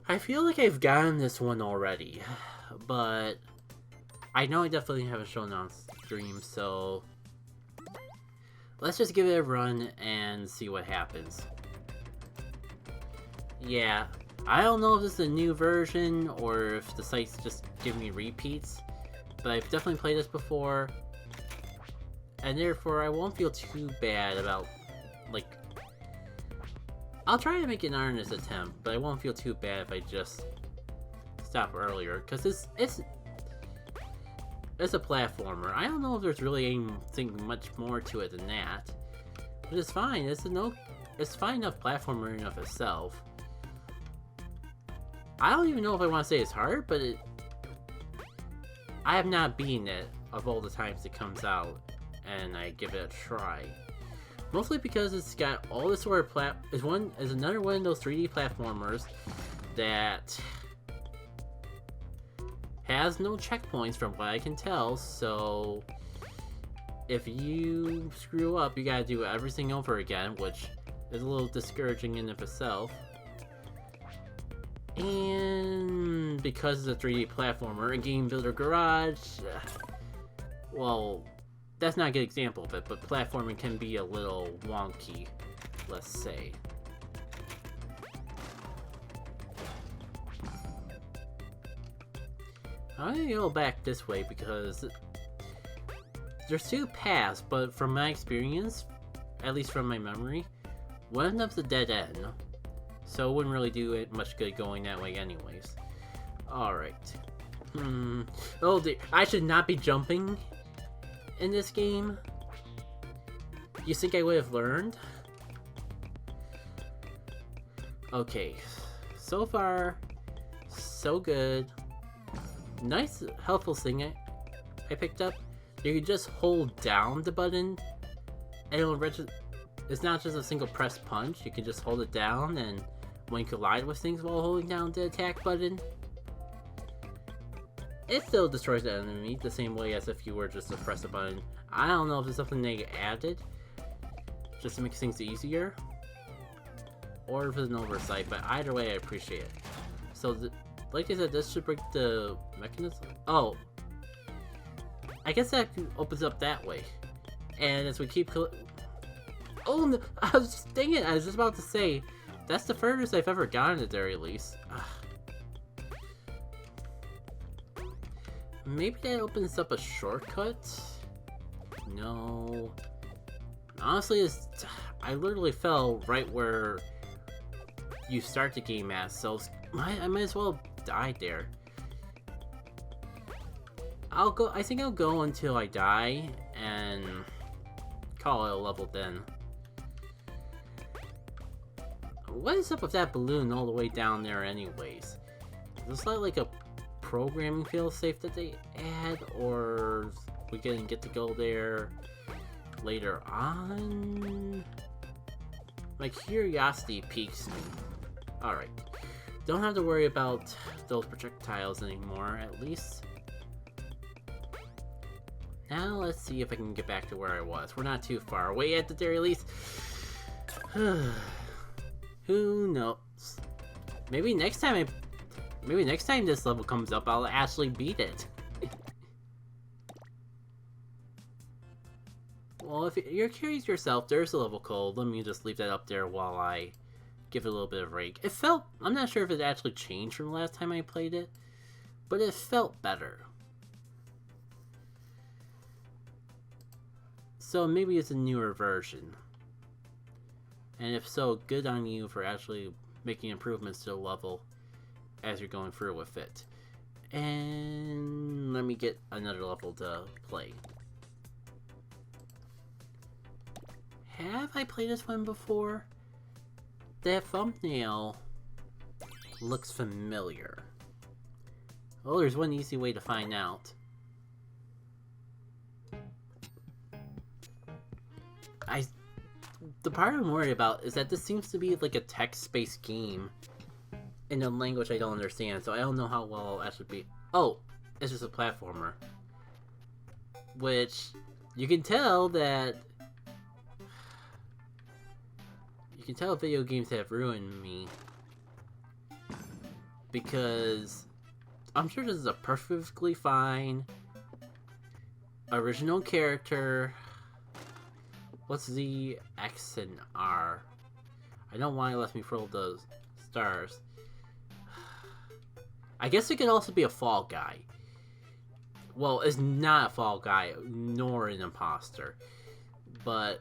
I feel like I've gotten this one already, but I know I definitely haven't shown it on stream, so let's just give it a run and see what happens. Yeah, I don't know if this is a new version or if the site's just giving me repeats, but I've definitely played this before, and therefore I won't feel too bad about, like, I'll try to make an earnest attempt, but I won't feel too bad if I just stop earlier, because it's a platformer. I don't know if there's really anything much more to it than that, but it's fine. It's fine enough platformer in of itself. I don't even know if I want to say it's hard, but I have not beaten it of all the times it comes out, and I give it a try. Mostly because it's got all this sort of is another one of those 3D platformers that has no checkpoints from what I can tell, so if you screw up, you gotta do everything over again, which is a little discouraging in of itself. And because it's a 3D platformer, a Game Builder Garage, well, that's not a good example of it, but platforming can be a little wonky, let's say. I'm gonna go back this way because there's two paths, but from my experience, at least from my memory, one of them's a dead end. So it wouldn't really do it much good going that way anyways. Alright. Oh dear, I should not be jumping in this game? You think I would have learned? Okay, so far, so good. Nice, helpful thing I picked up. You can just hold down the button, and it's not just a single press punch. You can just hold it down, and when you collide with things while holding down the attack button, it still destroys the enemy the same way as if you were just to press a button. I don't know if it's something they added just to make things easier, or if it's an oversight, but either way I appreciate it. So, like I said, this should break the mechanism. Oh, I guess that opens up that way. And as we keep oh no, dang it, I was just about to say, that's the furthest I've ever gotten at the very least. Maybe that opens up a shortcut? No. Honestly, I literally fell right where you start the game at, so I might as well die there. I think I'll go until I die, and call it a level then. What is up with that balloon all the way down there anyways? Is this like a programming failsafe that they add, or we gonna get to go there later on? My curiosity piques me. Alright. Don't have to worry about those projectiles anymore, at least. Now let's see if I can get back to where I was. We're not too far away at the very least. Who knows? Maybe next time this level comes up, I'll actually beat it. Well, if you're curious yourself, there's a level code. Let me just leave that up there while I give it a little bit of rake. I'm not sure if it actually changed from the last time I played it, but it felt better. So maybe it's a newer version. And if so, good on you for actually making improvements to the level as you're going through with it. And let me get another level to play. Have I played this one before? That thumbnail looks familiar. Oh, there's one easy way to find out. The part I'm worried about is that this seems to be like a text-based game in a language I don't understand, so I don't know how well I'll actually be. Oh, it's just a platformer. Which, you can tell that... You can tell video games have ruined me. because I'm sure this is a perfectly fine original character. What's the X and R? I don't want to let me throw those stars. I guess it could also be a Fall Guy. Well, it's not a Fall Guy, nor an imposter. But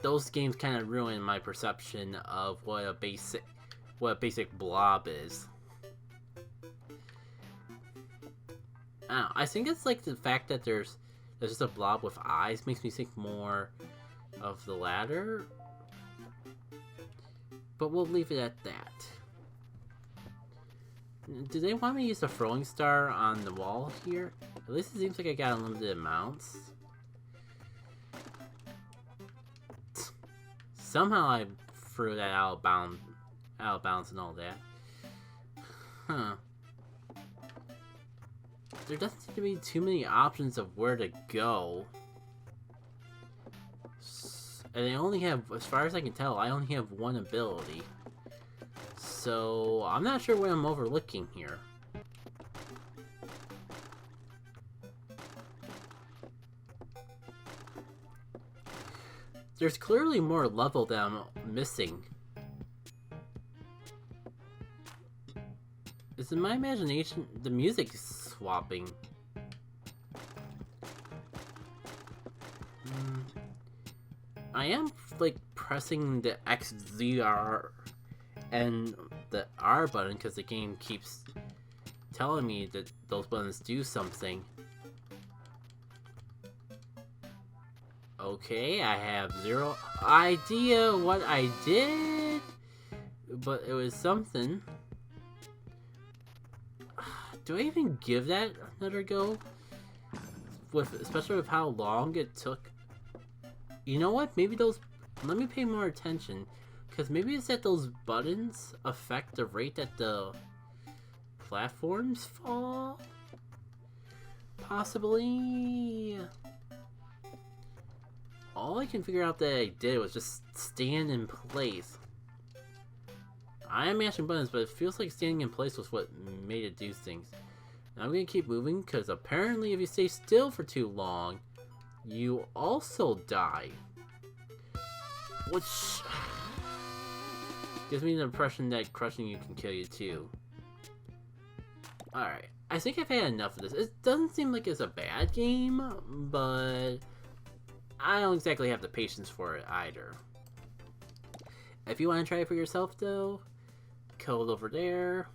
those games kind of ruin my perception of what a basic blob is. I don't know, I think it's like the fact that there's just a blob with eyes makes me think more of the latter. But we'll leave it at that. Do they want me to use the throwing star on the wall here? At least it seems like I got unlimited amounts. Somehow I threw that out of bounds and all that. Huh. There doesn't seem to be too many options of where to go. And I only have, as far as I can tell, I only have one ability. So, I'm not sure what I'm overlooking here. There's clearly more level that I'm missing. Is in my imagination the music is swapping? I am like pressing the XZR and the R button because the game keeps telling me that those buttons do something. Okay, I have zero idea what I did, but it was something. Do I even give that another go? Especially with how long it took. You know what? Maybe those... Let me pay more attention. Because maybe it's that those buttons affect the rate that the platforms fall? Possibly. All I can figure out that I did was just stand in place. I am mashing buttons, but it feels like standing in place was what made it do things. Now I'm going to keep moving, because apparently if you stay still for too long, you also die. Which gives me the impression that crushing you can kill you too. Alright, I think I've had enough of this. It doesn't seem like it's a bad game, but I don't exactly have the patience for it either. If you want to try it for yourself though, code over there.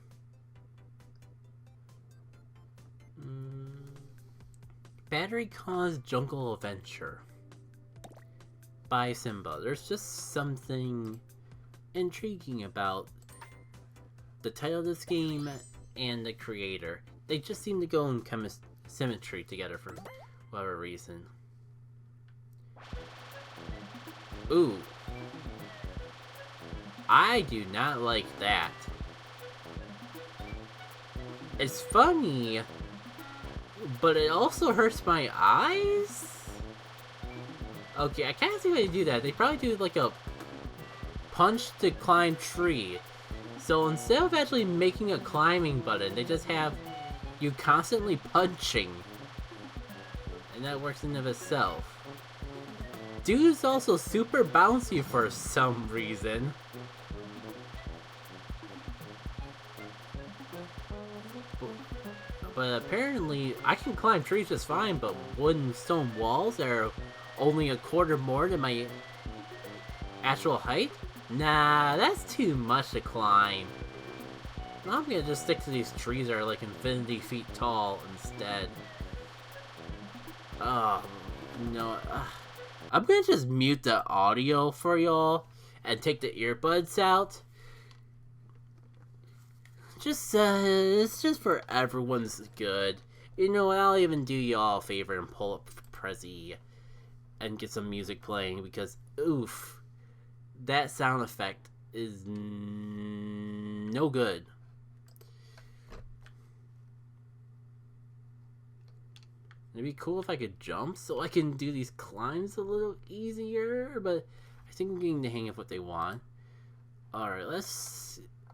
BatteryKong's Jungle Adventure by Simba. There's just something intriguing about the title of this game and the creator. They just seem to go in symmetry together for whatever reason. Ooh. I do not like that. It's funny, but it also hurts my eyes? Okay, I kind of see why they do that. They probably do like a punch to climb tree. So instead of actually making a climbing button, they just have you constantly punching. And that works in of itself. Dude's also super bouncy for some reason. But apparently, I can climb trees just fine, but wooden stone walls that are only a quarter more than my actual height? Nah, that's too much to climb. I'm gonna just stick to these trees that are like infinity feet tall instead. Oh, no. I'm gonna just mute the audio for y'all and take the earbuds out. It's just for everyone's good. You know what, I'll even do y'all a favor and pull up Prezi and get some music playing because, oof, that sound effect is no good. It'd be cool if I could jump so I can do these climbs a little easier, but I think I'm getting the hang of what they want. Alright,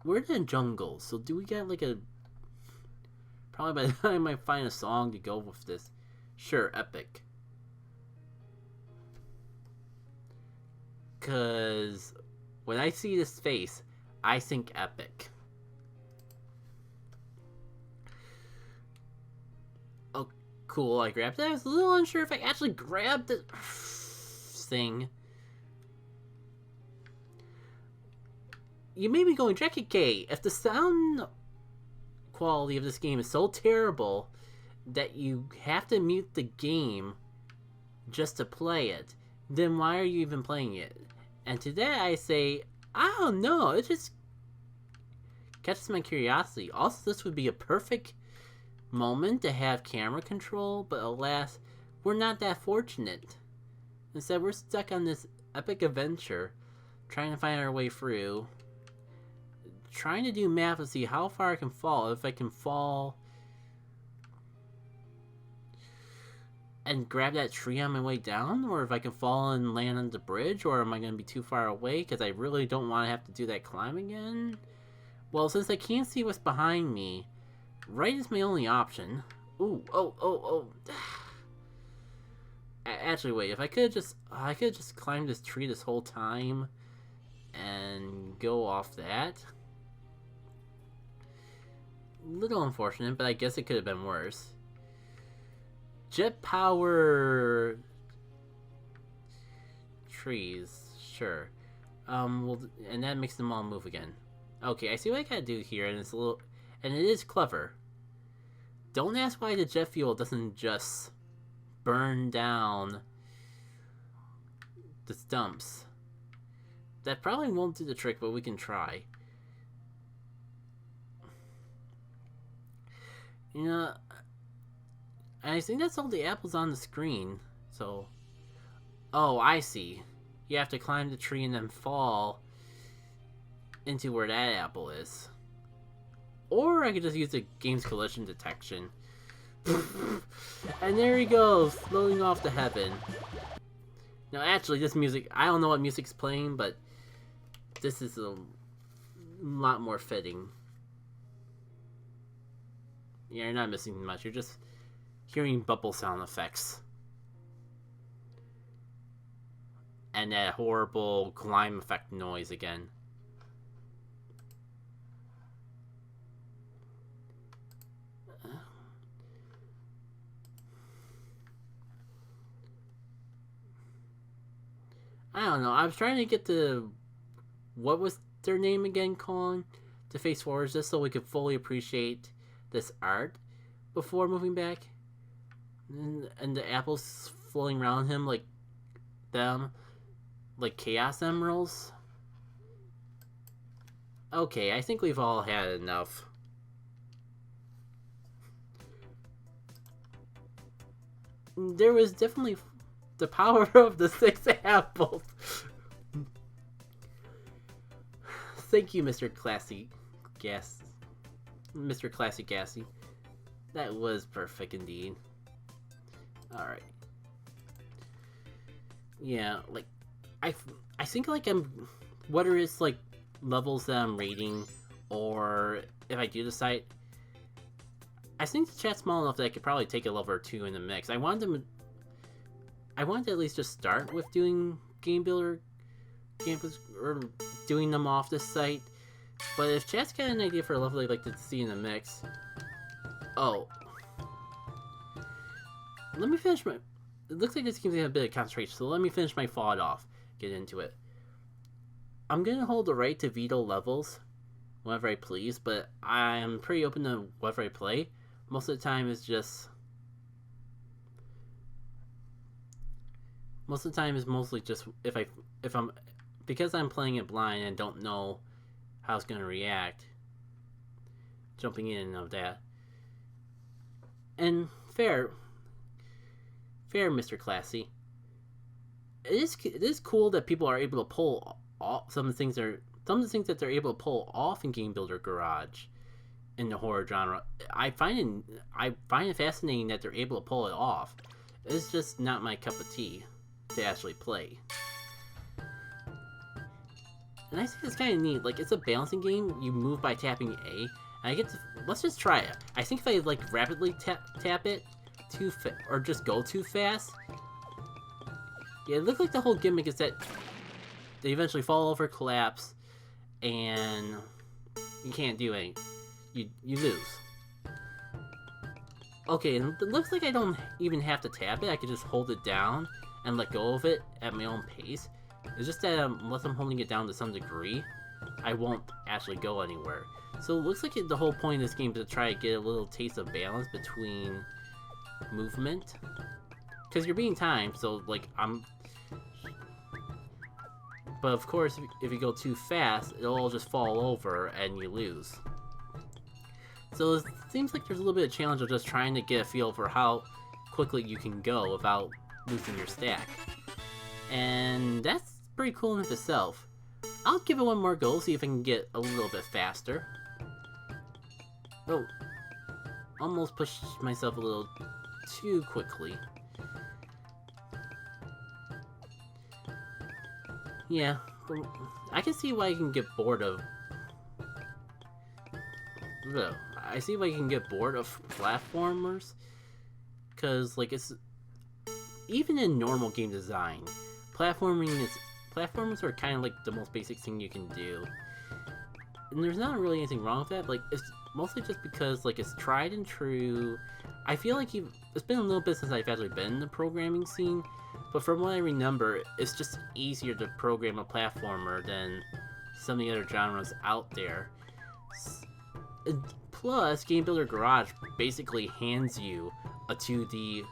we're in the jungle, so do we get like a... Probably by the time I find a song to go with this. Sure, epic. Cause when I see this face, I think epic. Oh, cool, I grabbed it. I was a little unsure if I actually grabbed the thing. You may be going, Jackie K, if the sound quality of this game is so terrible that you have to mute the game just to play it, then why are you even playing it? And to that I say, I don't know, it just catches my curiosity. Also, this would be a perfect moment to have camera control, but alas, we're not that fortunate. Instead, we're stuck on this epic adventure, trying to find our way through, trying to do math to see how far I can fall, if I can fall and grab that tree on my way down, or if I can fall and land on the bridge, or am I going to be too far away because I really don't want to have to do that climb again? Well, since I can't see what's behind me, right is my only option. Ooh, oh. Actually, wait, if I could just climb this tree this whole time and go off that. Little unfortunate, but I guess it could have been worse. Jet power trees, sure. Well, and that makes them all move again. Okay, I see what I gotta do here, and it's a little, and it is clever. Don't ask why the jet fuel doesn't just burn down the stumps. That probably won't do the trick, but we can try. You know, I think that's all the apples on the screen, so... Oh, I see. You have to climb the tree and then fall into where that apple is. Or I could just use the game's collision detection. And there he goes, floating off to heaven. Now actually, this music, I don't know what music's playing, but this is a lot more fitting. Yeah, you're not missing much, you're just hearing bubble sound effects. And that horrible climb effect noise again. I don't know, I was trying to get the... What was their name again, Kong? To face forward, just so we could fully appreciate this art before moving back. And the apples floating around him like them, like chaos emeralds. Okay, I think we've all had enough. There was definitely the power of the 6 apples. Thank you, Mr. Classy Gas. Mr. Classy Gassy. That was perfect indeed. Alright. Yeah, like, I think, like, whether it's, like, levels that I'm rating, or if I do decide, I think the chat's small enough that I could probably take a level or two in the mix. I wanted to at least just start with doing Game Builder campus, or doing them off this site, but if chat's got an idea for a level they'd like to see in the mix... Oh. Let me finish my... It looks like this game's gonna have a bit of concentration, so let me finish my thought off. Get into it. I'm gonna hold the right to veto levels whenever I please, but I'm pretty open to whatever I play. Most of the time it's just... Most of the time is mostly just if I'm... Because I'm playing it blind and don't know how it's gonna react. Jumping in of that. And fair, Mr. Classy. It is cool that people are able to pull off some of the things that they're able to pull off in Game Builder Garage in the horror genre. I find it fascinating that they're able to pull it off. It's just not my cup of tea to actually play. And I think it's kind of neat. Like, it's a balancing game. You move by tapping A. And I get to... Let's just try it. I think if I, like, rapidly tap it or just go too fast... Yeah, it looks like the whole gimmick is that they eventually fall over, collapse, and you can't do anything. You lose. Okay, and it looks like I don't even have to tap it. I can just hold it down and let go of it at my own pace. It's just that unless I'm holding it down to some degree, I won't actually go anywhere. So it looks like the whole point of this game is to try to get a little taste of balance between movement. Because you're being timed, so like But of course, if you go too fast, it'll all just fall over and you lose. So it seems like there's a little bit of challenge of just trying to get a feel for how quickly you can go without losing your stack. And that's pretty cool in itself. I'll give it one more go, see if I can get a little bit faster. Oh, almost pushed myself a little too quickly. Yeah, but I can see why you can get bored of... I see why you can get bored of platformers. Because, like, it's... Even in normal game design, platformers are kind of like the most basic thing you can do. And there's not really anything wrong with that. Like, it's mostly just because, like, it's tried and true. I feel like it's been a little bit since I've actually been in the programming scene. But from what I remember, it's just easier to program a platformer than some of the other genres out there. Plus, Game Builder Garage basically hands you a 2D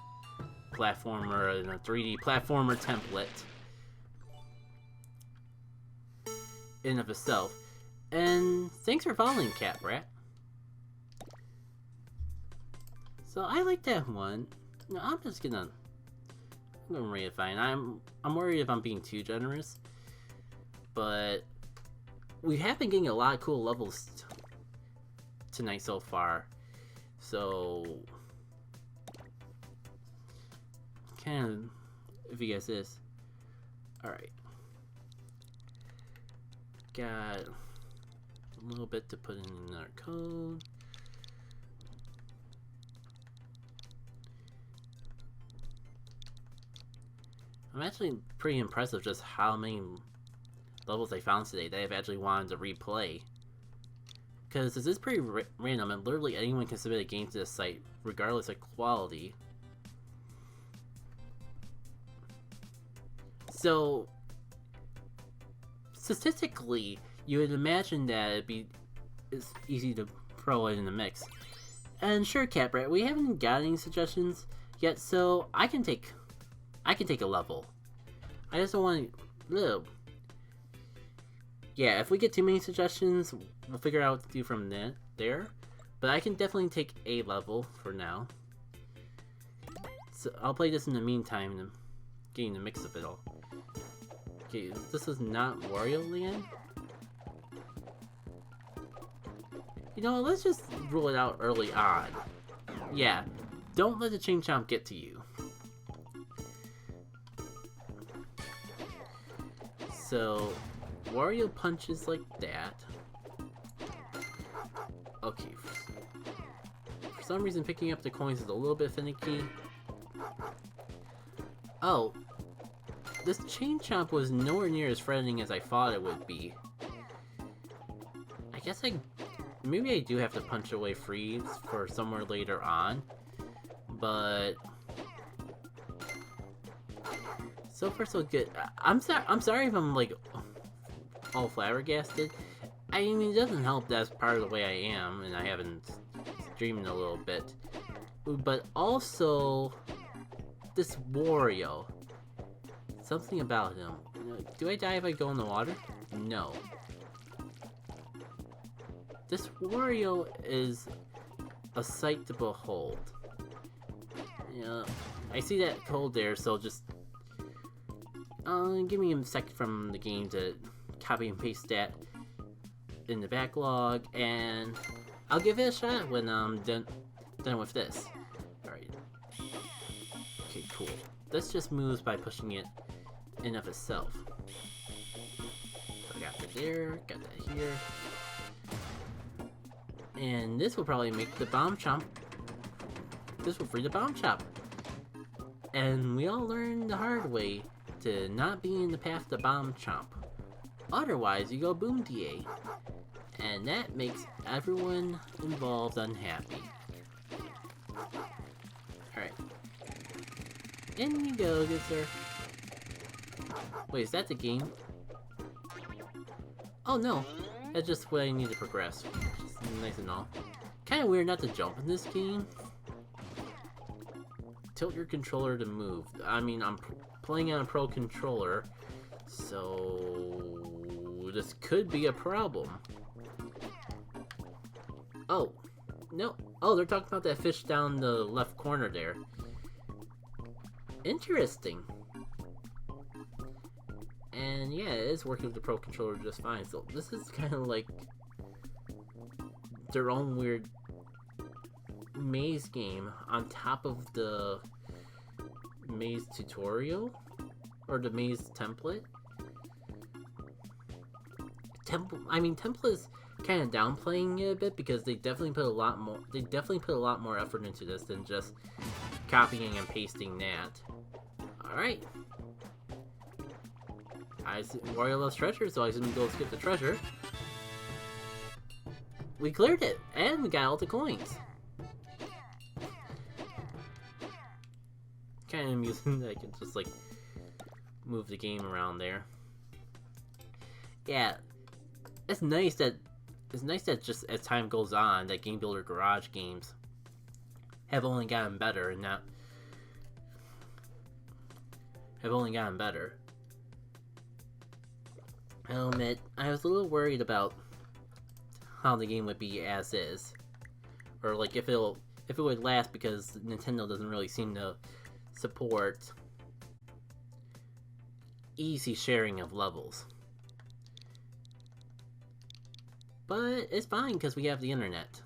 platformer and a 3D platformer template in of itself. And thanks for following, Cat Rat. So I like that one. No, I'm gonna rate it fine. I'm worried if I'm being too generous, but we have been getting a lot of cool levels tonight so far. So, kind of, if you guys this, all right. Got a little bit to put in another code. I'm actually pretty impressed with just how many levels I found today that I've actually wanted to replay. Because this is pretty random, and literally anyone can submit a game to this site, regardless of quality. So, statistically, you would imagine that it's easy to throw it in the mix. And sure, Catbrat, we haven't got any suggestions yet, so I can take a level. I just don't want to... Yeah, if we get too many suggestions, we'll figure out what to do from there. But I can definitely take a level for now. So I'll play this in the meantime, getting the mix of it all. Okay, this is not Wario Land. You know, let's just rule it out early on. Yeah, don't let the Chain Chomp get to you. So, Wario punches like that. Okay. For some reason, picking up the coins is a little bit finicky. Oh. This Chain Chomp was nowhere near as threatening as I thought it would be. I guess maybe I do have to punch away freeze for somewhere later on. But... so far so good. I'm sorry if I'm like all flabbergasted. I mean, it doesn't help that's part of the way I am, and I haven't streamed in a little bit. But also, this Wario. Something about him. Do I die if I go in the water? No. This Wario is a sight to behold. Yeah, I see that code there, so just give me a sec from the game to copy and paste that in the backlog, and I'll give it a shot when I'm done with this. Alright. Okay, cool. This just moves by pushing it in of itself. I got this. there, got that here. And this will probably make the bomb chomp. This will free the bomb chomp. And we all learned the hard way to not be in the path of the bomb chomp. Otherwise, you go boom DA. And that makes everyone involved unhappy. Alright. In you go, good sir. Wait, is that the game? Oh no, that's just what I need to progress. Just nice and all. Kinda weird not to jump in this game. Tilt your controller to move. I mean, I'm playing on a pro controller, so this could be a problem. Oh, no. Oh, they're talking about that fish down the left corner there. Interesting. And yeah, it is working with the Pro Controller just fine. So this is kind of like their own weird maze game on top of the maze tutorial or the maze template. Template is kind of downplaying it a bit because they definitely put a lot more. They definitely put a lot more effort into this than just copying and pasting that. All right. Wario loves treasure, so I assume we go get the treasure. We cleared it, and we got all the coins. Kind of amusing that I can just like move the game around there. Yeah, it's nice that just as time goes on, that Game Builder Garage games have only gotten better, and not have only gotten better. I'll admit, I was a little worried about how the game would be as is, or like if it would last, because Nintendo doesn't really seem to support easy sharing of levels. But it's fine because we have the internet.